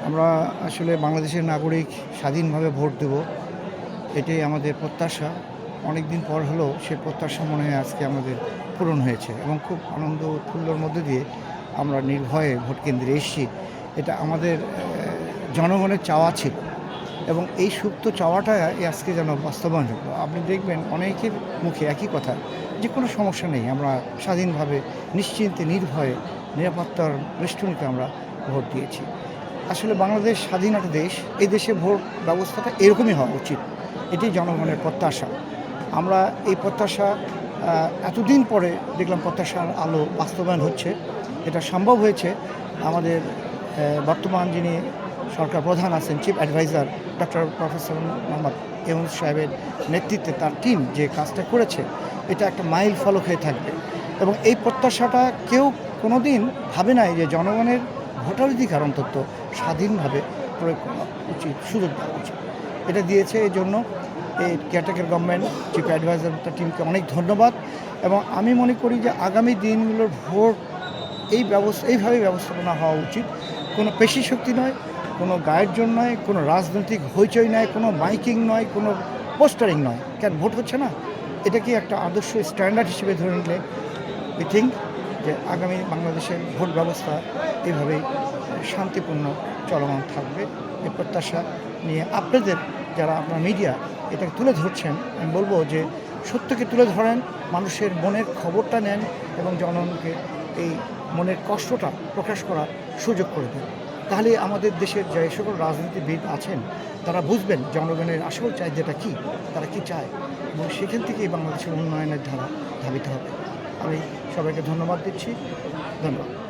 আমরা আসলে বাংলাদেশের নাগরিক স্বাধীনভাবে ভোট দেব, এটাই আমাদের প্রত্যাশা। অনেক দিন পর হলেও সে প্রত্যাশা মনে হয় আজকে আমাদের পূরণ হয়েছে এবং খুব আনন্দ উৎফুল্লর মধ্যে দিয়ে আমরা নির্ভয়ে ভোট কেন্দ্রে এসেছি। এটা আমাদের জনগণের চাওয়া ছিল এবং এই সুপ্ত চাওয়াটা আজকে যেন বাস্তবায়ন হলো। আপনি দেখবেন অনেকের মুখে একই কথা যে কোনো সমস্যা নেই, আমরা স্বাধীনভাবে নিশ্চিন্তে নির্ভয়ে নিরাপত্তার বেষ্টনীতে আমরা ভোট দিয়েছি। আসলে বাংলাদেশ স্বাধীন একটা দেশ, এই দেশে ভোট ব্যবস্থাটা এরকমই হওয়া উচিত, এটি জনগণের প্রত্যাশা। আমরা এই প্রত্যাশা এতদিন পরে দেখলাম প্রত্যাশার আলো বাস্তবায়ন হচ্ছে। এটা সম্ভব হয়েছে আমাদের বর্তমান যিনি সরকার প্রধান আছেন, chief adviser doctor professor Mohammad Yunus সাহেবের নেতৃত্বে তার টিম যে কাজটা করেছে, এটা একটা মাইল ফলক হয়ে থাকবে এবং এই প্রত্যাশাটা কেউ কোনো দিন ভাবে নাই যে জনগণের ভোটাধিকার অন্তত স্বাধীনভাবে প্রয়োগ করা উচিত, সুযোগ দেওয়া উচিত। এটা দিয়েছে এই জন্য এই কেয়ারটেকার গভর্নমেন্ট, চিফ অ্যাডভাইজার তার টিমকে অনেক ধন্যবাদ। এবং আমি মনে করি যে আগামী দিনগুলোর ভোট এইভাবে ব্যবস্থাপনা হওয়া উচিত। কোনো পেশি শক্তি নয়, কোনো গায়ের জন্য নয়, কোনো রাজনৈতিক হইচই নয়, কোনো মাইকিং নয়, কোনো পোস্টারিং নয়। কেন ভোট হচ্ছে না? এটা কি একটা আদর্শ স্ট্যান্ডার্ড হিসেবে ধরে নিলে উই থিঙ্ক যে আগামী বাংলাদেশের ভোট ব্যবস্থা এইভাবেই শান্তিপূর্ণ চলমান থাকবে। এই প্রত্যাশা নিয়ে আপনাদের যারা আপনার মিডিয়া এটাকে তুলে ধরছেন, আমি বলবো যে সত্যকে তুলে ধরেন, মানুষের মনের খবরটা নেন এবং জনগণকে এই মনের কষ্টটা প্রকাশ করার সুযোগ করে দেন। তাহলে আমাদের দেশের যে সকল রাজনীতিবিদ আছেন তারা বুঝবেন জনগণের আসল চাহিদাটা কী, তারা কী চায় এবং সেখান থেকেই বাংলাদেশের উন্নয়নের ধারা ধাবিত হবে। আমি সবাইকে ধন্যবাদ দিচ্ছি। ধন্যবাদ।